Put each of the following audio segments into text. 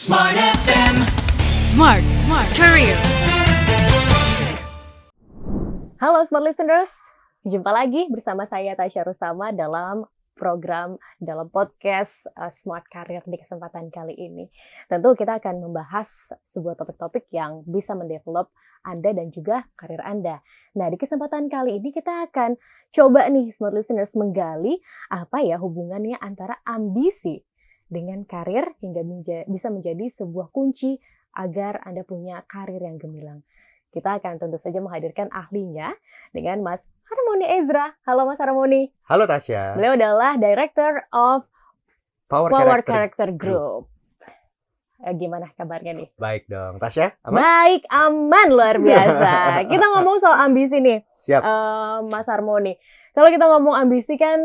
Smart FM. Smart Career. Halo Smart Listeners, jumpa lagi bersama saya Tasya Rustama dalam podcast Smart Career di kesempatan kali ini. Tentu kita akan membahas sebuah topik-topik yang bisa mendevelop Anda dan juga karir Anda. Nah, di kesempatan kali ini kita akan coba nih Smart Listeners menggali apa ya hubungannya antara ambisi dengan karir hingga bisa menjadi sebuah kunci agar Anda punya karir yang gemilang. Kita akan tentu saja menghadirkan ahlinya dengan Mas Harmoni Ezra. Halo Mas Harmoni. Halo Tasya. Beliau adalah Director of Power Character Group. Gimana kabarnya nih? Baik dong. Tasya, aman? Baik, aman, luar biasa. Kita ngomong soal ambisi nih. Siap. Mas Harmoni. Kalau kita ngomong ambisi kan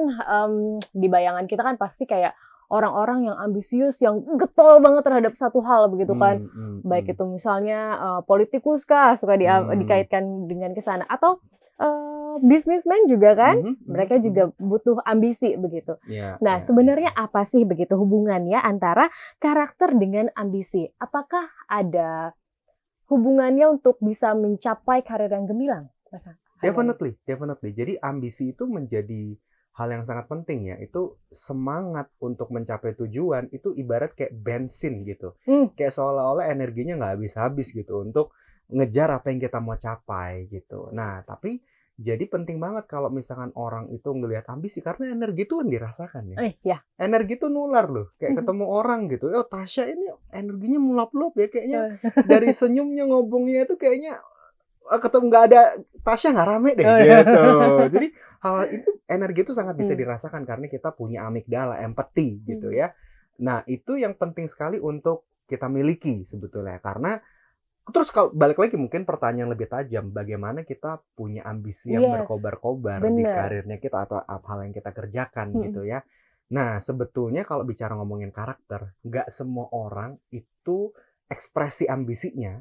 di bayangan kita kan pasti kayak orang-orang yang ambisius, yang getol banget terhadap satu hal begitu kan. Baik itu misalnya politikus kah, suka dikaitkan dengan kesana. Atau businessman juga kan, mereka juga butuh ambisi begitu. Nah, sebenarnya apa sih begitu hubungannya antara karakter dengan ambisi? Apakah ada hubungannya untuk bisa mencapai karir yang gemilang? Definitely. Jadi ambisi itu menjadi hal yang sangat penting ya. Itu semangat untuk mencapai tujuan itu ibarat kayak bensin gitu. Kayak seolah-olah energinya nggak habis-habis gitu untuk ngejar apa yang kita mau capai gitu. Nah, tapi jadi penting banget kalau misalkan orang itu ngelihat ambisi karena energi itu kan dirasakan ya. Energi itu nular loh. Kayak ketemu orang gitu. Oh, Tasya ini energinya mulap-mulap ya kayaknya. Dari senyumnya ngobongnya itu kayaknya ketemu nggak ada Tasya nggak rame deh gitu. Jadi hal itu energi itu sangat bisa dirasakan karena kita punya amigdala, empati gitu ya. Nah, itu yang penting sekali untuk kita miliki sebetulnya karena terus kalau balik lagi mungkin pertanyaan lebih tajam, bagaimana kita punya ambisi yang berkobar-kobar di karirnya kita atau hal yang kita kerjakan gitu ya. Nah, sebetulnya kalau bicara ngomongin karakter, nggak semua orang itu ekspresi ambisinya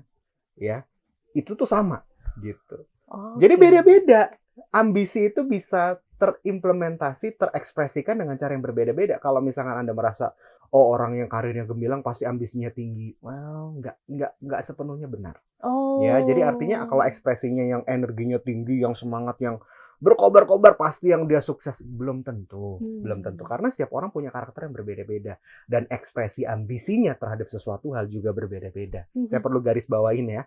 ya itu tuh sama gitu. Jadi beda-beda. Ambisi itu bisa terimplementasi, terekspresikan dengan cara yang berbeda-beda. Kalau misalkan Anda merasa, oh orang yang karirnya gemilang pasti ambisinya tinggi. Well, nggak sepenuhnya benar. Ya, jadi artinya kalau ekspresinya yang energinya tinggi, yang semangat, yang berkobar-kobar pasti yang dia sukses. Belum tentu. Karena setiap orang punya karakter yang berbeda-beda. Dan ekspresi ambisinya terhadap sesuatu hal juga berbeda-beda. Saya perlu garis bawain ya.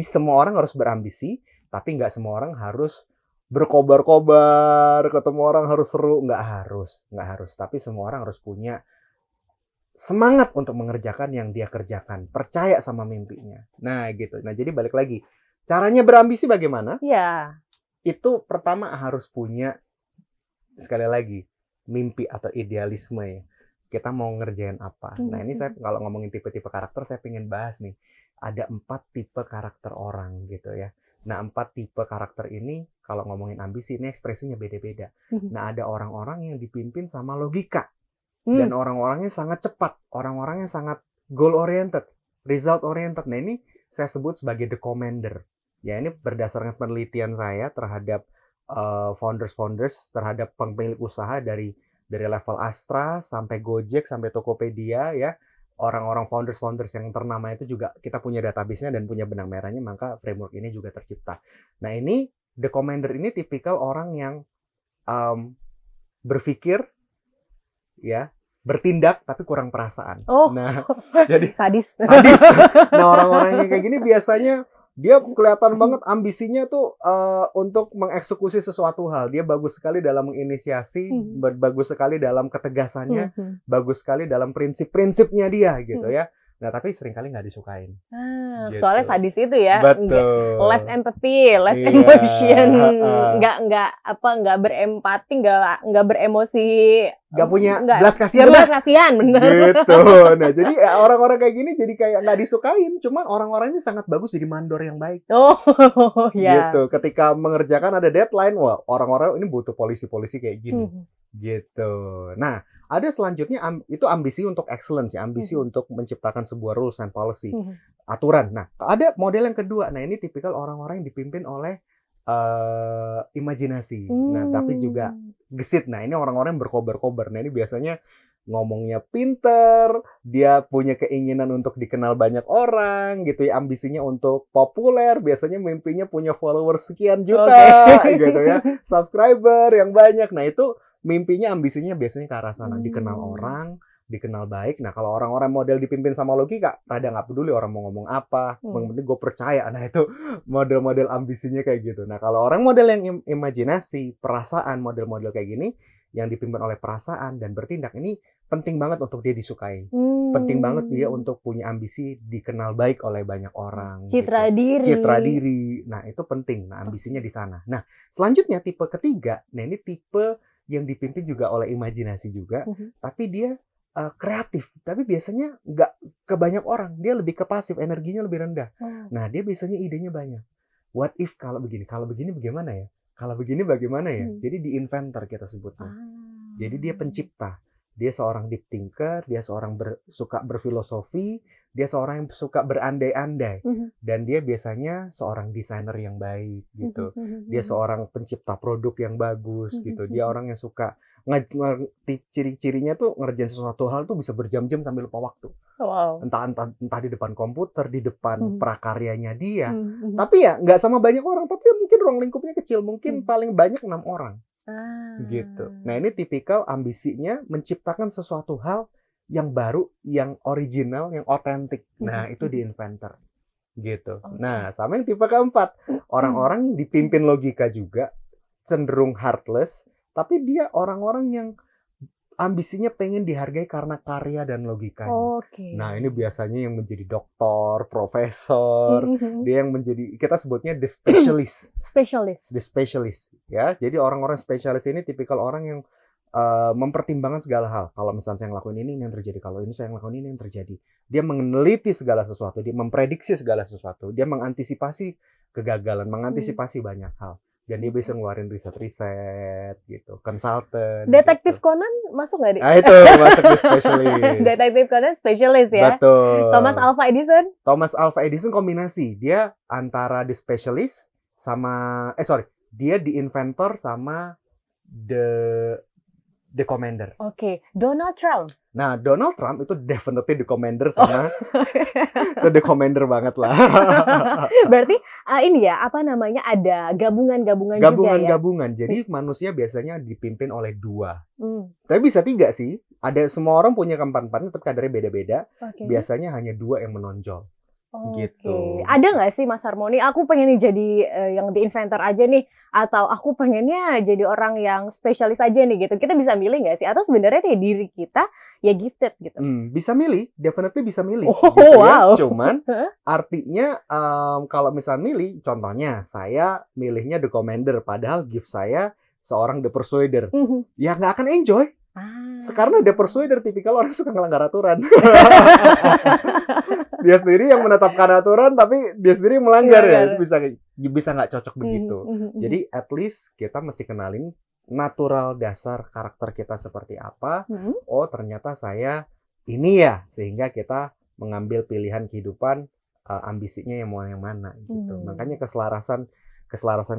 Semua orang harus berambisi, tapi nggak semua orang harus berkobar-kobar, ketemu orang harus seru, nggak harus. Tapi semua orang harus punya semangat untuk mengerjakan yang dia kerjakan, percaya sama mimpinya. Nah, gitu. Nah, jadi balik lagi, caranya berambisi bagaimana? Ya. Itu pertama harus punya sekali lagi mimpi atau idealisme ya. Kita mau ngerjain apa? Nah, ini saya kalau ngomongin tipe-tipe karakter, saya pengen bahas nih. Ada 4 tipe karakter orang gitu ya. Nah, 4 tipe karakter ini kalau ngomongin ambisi ini ekspresinya beda-beda. Nah, ada orang-orang yang dipimpin sama logika. Dan orang-orangnya sangat cepat. Orang-orangnya sangat goal oriented, result oriented. Nah, ini saya sebut sebagai the commander. Ya, ini berdasarkan penelitian saya terhadap founders, terhadap pemilik usaha dari level Astra sampai Gojek sampai Tokopedia ya. Orang-orang founders yang ternama itu juga kita punya database-nya dan punya benang merahnya, maka framework ini juga tercipta. Nah, ini the commander ini tipikal orang yang berpikir ya, bertindak tapi kurang perasaan. Nah, jadi sadis. Nah, orang-orang yang kayak gini biasanya dia kelihatan banget ambisinya tuh untuk mengeksekusi sesuatu hal. Dia bagus sekali dalam menginisiasi, bagus sekali dalam ketegasannya, bagus sekali dalam prinsip-prinsipnya dia gitu ya. Nah, tapi seringkali nggak disukain. Gitu. Soalnya sadis itu ya. Betul. Less empathy, less emotion, nggak berempati, nggak beremosi, nggak punya belas kasihan, bener. Gitu. Nah, jadi orang-orang kayak gini jadi kayak nggak disukain. Cuman orang-orang ini sangat bagus jadi mandor yang baik. Gitu. Ketika mengerjakan ada deadline, wah orang-orang ini butuh polisi-polisi kayak gini. Gitu. Nah, ada selanjutnya itu ambisi untuk excellence ya, ambisi untuk menciptakan sebuah rules and policy, aturan. Nah, ada model yang kedua. Nah, ini tipikal orang-orang yang dipimpin oleh imajinasi. Nah, tapi juga gesit. Nah, ini orang-orang yang berkobar-kobar. Nah, ini biasanya ngomongnya pinter, dia punya keinginan untuk dikenal banyak orang gitu ya, ambisinya untuk populer, biasanya mimpinya punya followers sekian juta gitu ya, subscriber yang banyak. Nah, itu mimpinya, ambisinya biasanya ke arah sana, dikenal orang, dikenal baik. Nah, kalau orang-orang model dipimpin sama logika, rada nggak peduli orang mau ngomong apa, yang penting gue percaya. Nah, itu model-model ambisinya kayak gitu. Nah, kalau orang model yang imajinasi, perasaan, model-model kayak gini, yang dipimpin oleh perasaan dan bertindak, ini penting banget untuk dia disukai. Penting banget dia untuk punya ambisi dikenal baik oleh banyak orang. Citra gitu. diri. Citra diri. Nah, itu penting. Nah, ambisinya di sana. Nah, selanjutnya tipe ketiga. Nah, ini tipe yang dipimpin juga oleh imajinasi juga. Tapi dia kreatif. Tapi biasanya nggak ke banyak orang. Dia lebih ke pasif. Energinya lebih rendah. Nah, dia biasanya idenya banyak. What if kalau begini? Kalau begini bagaimana ya? Kalau begini bagaimana ya? Jadi di inventor kita sebutnya. Jadi dia pencipta. Dia seorang deep thinker, dia seorang suka berfilosofi, dia seorang yang suka berandai-andai. Dan dia biasanya seorang desainer yang baik gitu. Dia seorang pencipta produk yang bagus gitu. Dia orang yang suka ciri-cirinya tuh ngerjain sesuatu hal tuh bisa berjam-jam sambil lupa waktu. Wow. Entah di depan komputer, di depan prakaryanya dia. Tapi ya nggak sama banyak orang, tapi mungkin ruang lingkupnya kecil, mungkin paling banyak 6 orang. Gitu. Nah, ini tipikal ambisinya menciptakan sesuatu hal yang baru, yang original, yang otentik. Nah, itu di inventor. Gitu. Nah, sama yang tipe keempat. Orang-orang yang dipimpin logika juga, cenderung heartless, tapi dia orang-orang yang ambisinya pengen dihargai karena karya dan logikanya. Nah, ini biasanya yang menjadi doktor, profesor, dia yang menjadi, kita sebutnya the specialist. The specialist, ya. Jadi orang-orang spesialis ini tipikal orang yang mempertimbangkan segala hal. Kalau misalnya saya ngelakuin ini yang terjadi, kalau ini saya ngelakuin ini yang terjadi. Dia meneliti segala sesuatu, dia memprediksi segala sesuatu, dia mengantisipasi kegagalan, mengantisipasi banyak hal. Dan dia bisa ngeluarin riset-riset gitu, konsultan. Detektif gitu. Conan masuk nggak, Dik? Nah, itu masuk di spesialis. Detektif Conan spesialis ya. Betul. Thomas Alva Edison. Thomas Alva Edison kombinasi. Dia antara the specialist sama dia the inventor sama the commander. Donald Trump. Nah, Donald Trump itu definitely the commander sama itu the commander banget lah. Berarti ini ya, apa namanya, ada gabungan-gabungan juga ya? Gabungan-gabungan. Jadi manusia biasanya dipimpin oleh 2. Tapi bisa 3 sih. Ada, semua orang punya keempat-empatnya, tapi kadarnya beda-beda. Biasanya hanya 2 yang menonjol. Gitu. Ada nggak sih Mas Harmoni, aku pengen nih jadi yang di inventor aja nih, atau aku pengennya jadi orang yang spesialis aja nih gitu. Kita bisa milih nggak sih? Atau sebenarnya nih diri kita ya gifted gitu? Bisa milih, definitely bisa milih. Wow. Ya. Cuman artinya kalau misal milih, contohnya saya milihnya the commander, padahal gift saya seorang the persuader. Ya nggak akan enjoy. Karena the persuader tipikal orang suka ngelanggar aturan. Dia sendiri yang menetapkan aturan, tapi dia sendiri yang melanggar ya. Itu bisa nggak cocok begitu. Jadi at least kita mesti kenalin natural dasar karakter kita seperti apa. Oh, ternyata saya ini ya, sehingga kita mengambil pilihan kehidupan, ambisinya yang mau yang mana gitu. Makanya keselarasan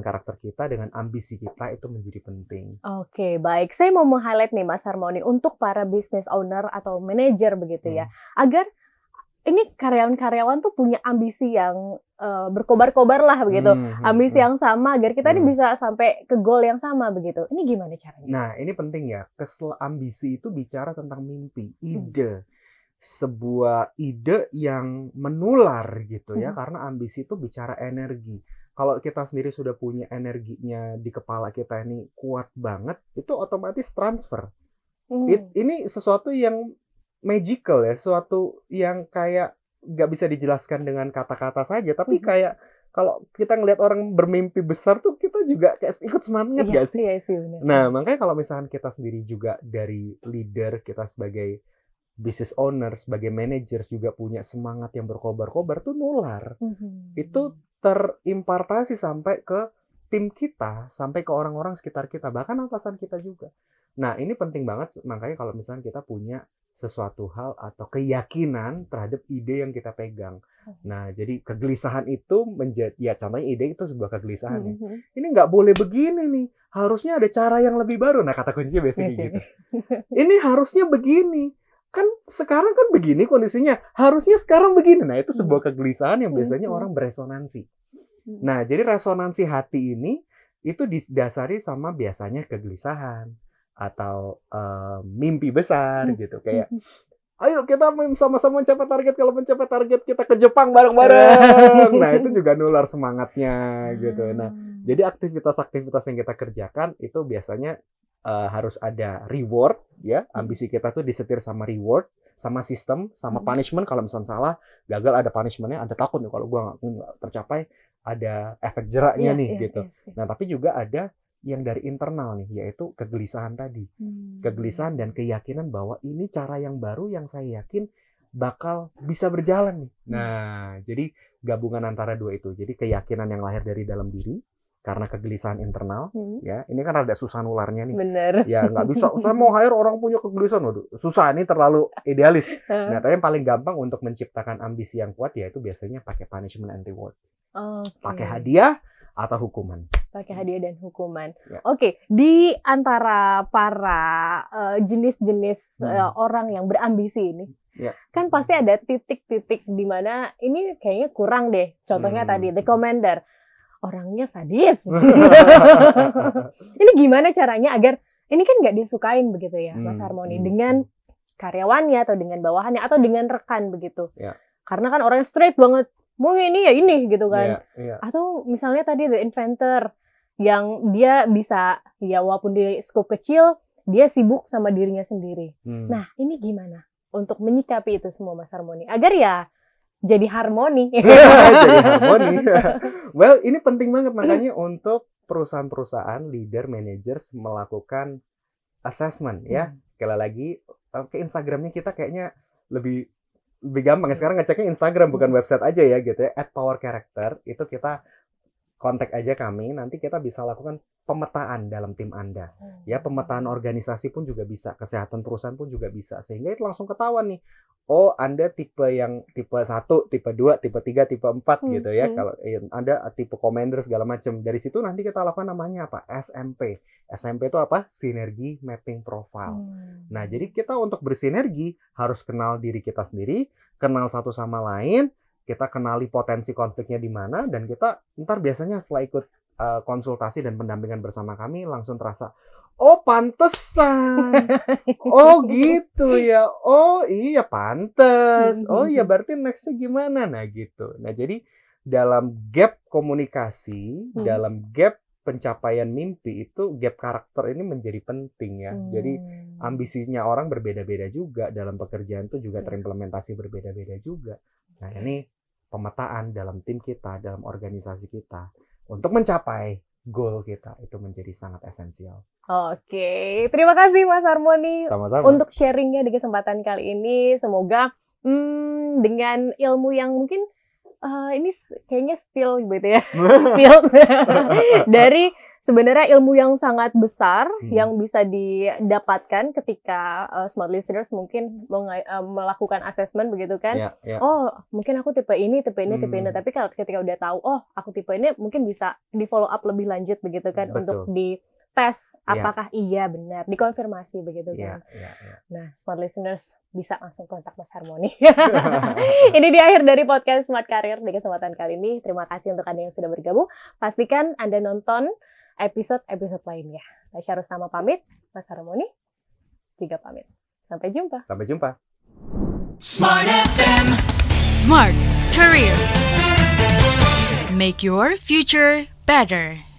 karakter kita dengan ambisi kita itu menjadi penting. Oke, baik. Saya mau meng-highlight nih Mas Harmoni untuk para business owner atau manajer begitu ya, agar ini karyawan-karyawan tuh punya ambisi yang berkobar-kobar lah begitu, ambisi yang sama agar kita ini bisa sampai ke goal yang sama begitu. Ini gimana caranya? Nah, ini penting ya. Ambisi itu bicara tentang mimpi, ide. Sebuah ide yang menular gitu ya, karena ambisi itu bicara energi. Kalau kita sendiri sudah punya energinya di kepala kita ini kuat banget, itu otomatis transfer. Ini sesuatu yang magical ya, sesuatu yang kayak nggak bisa dijelaskan dengan kata-kata saja, tapi kayak kalau kita ngelihat orang bermimpi besar tuh kita juga kayak ikut semangat nggak sih? Iya sih, benar. Nah, makanya kalau misalkan kita sendiri juga dari leader, kita sebagai business owner, sebagai manager juga punya semangat yang berkobar-kobar tuh nular. Itu terimpartasi sampai ke tim kita sampai ke orang-orang sekitar kita, bahkan atasan kita juga. Nah, ini penting banget, makanya kalau misalnya kita punya sesuatu hal atau keyakinan terhadap ide yang kita pegang. Nah, jadi kegelisahan itu menjadi, ya contohnya ide itu sebuah kegelisahan ya. Ini nggak boleh begini nih, harusnya ada cara yang lebih baru. Nah, kata kuncinya biasanya gitu. Ini harusnya begini. Kan sekarang kan begini kondisinya, harusnya sekarang begini. Nah, itu sebuah kegelisahan yang biasanya orang beresonansi. Nah, jadi resonansi hati ini itu didasari sama biasanya kegelisahan atau mimpi besar gitu. Kayak, ayo kita sama-sama mencapai target. Kalau mencapai target kita ke Jepang bareng-bareng. Nah, itu juga nular semangatnya gitu. Nah, jadi aktivitas-aktivitas yang kita kerjakan itu biasanya harus ada reward ya. Ambisi kita tuh disetir sama reward, sama sistem, sama punishment. Kalau misalnya salah, gagal ada punishment-nya, ada takut nih kalau gua nggak tercapai, ada efek jeraknya nih gitu. Nah, tapi juga ada yang dari internal nih, yaitu kegelisahan tadi. Kegelisahan dan keyakinan bahwa ini cara yang baru yang saya yakin bakal bisa berjalan nih. Nah, jadi gabungan antara dua itu. Jadi keyakinan yang lahir dari dalam diri karena kegelisahan internal, ya. Ini kan ada susah nularnya nih. Bener. Ya nggak bisa. Saya mau hire orang punya kegelisahan, waduh, susah. Ini terlalu idealis. Nah, tapi yang paling gampang untuk menciptakan ambisi yang kuat ya itu biasanya pakai punishment and reward. Pakai hadiah atau hukuman. Pakai hadiah dan hukuman. Ya. Oke, di antara para jenis-jenis orang yang berambisi ini, kan pasti ada titik-titik di mana ini kayaknya kurang deh. Contohnya tadi, the commander. Orangnya sadis. Ini gimana caranya agar, ini kan nggak disukain begitu ya, Mas Harmoni, dengan karyawannya atau dengan bawahannya atau dengan rekan begitu. Karena kan orangnya straight banget. Mau ini ya ini gitu kan. Atau misalnya tadi the inventor yang dia bisa ya walaupun di skop kecil dia sibuk sama dirinya sendiri. Nah, ini gimana untuk menyikapi itu semua Mas Harmoni agar ya jadi harmoni. Jadi harmoni. Well, ini penting banget makanya untuk perusahaan-perusahaan, leader, managers melakukan assessment ya. Sekali lagi ke Instagramnya kita kayaknya lebih gampang ya. Sekarang ngeceknya Instagram bukan website aja ya gitu ya. @powercharacter itu kita kontak aja kami, nanti kita bisa lakukan pemetaan dalam tim Anda. Ya, pemetaan organisasi pun juga bisa, kesehatan perusahaan pun juga bisa. Sehingga itu langsung ketahuan nih. Oh, Anda tipe yang tipe 1, tipe 2, tipe 3, tipe 4 gitu ya. Kalau Anda tipe commander segala macam. Dari situ nanti kita lakukan namanya apa? SMP. SMP itu apa? Sinergi Mapping Profile. Nah, jadi kita untuk bersinergi harus kenal diri kita sendiri, kenal satu sama lain, kita kenali potensi konfliknya di mana, dan kita ntar biasanya setelah ikut konsultasi dan pendampingan bersama kami langsung terasa, oh pantesan, oh gitu ya, oh iya pantes, oh iya berarti nextnya gimana, nah gitu. Nah jadi dalam gap komunikasi, dalam gap pencapaian mimpi itu gap karakter ini menjadi penting ya. Jadi ambisinya orang berbeda-beda juga, dalam pekerjaan itu juga terimplementasi berbeda-beda juga. Nah ini pemetaan dalam tim kita, dalam organisasi kita untuk mencapai goal kita itu menjadi sangat esensial. Oke, terima kasih Mas Harmoni untuk sharingnya di kesempatan kali ini. Semoga dengan ilmu yang mungkin ini kayaknya spill gitu ya, spill dari sebenarnya ilmu yang sangat besar yang bisa didapatkan ketika smart listeners mungkin melakukan assessment begitu kan. Oh, mungkin aku tipe ini, tipe ini, tipe ini. Tapi kalau ketika udah tahu, oh aku tipe ini, mungkin bisa di follow up lebih lanjut begitu kan. Betul. Untuk di tes apakah iya benar, dikonfirmasi begitu kan. Nah, smart listeners bisa langsung kontak Mas Harmoni. Ini di akhir dari podcast Smart Career di kesempatan kali ini. Terima kasih untuk Anda yang sudah bergabung. Pastikan Anda nonton episode lainnya. Tasya Rustama pamit, Mas Harmoni juga pamit. Sampai jumpa. Sampai jumpa. Smart FM. Smart Career. Make your future better.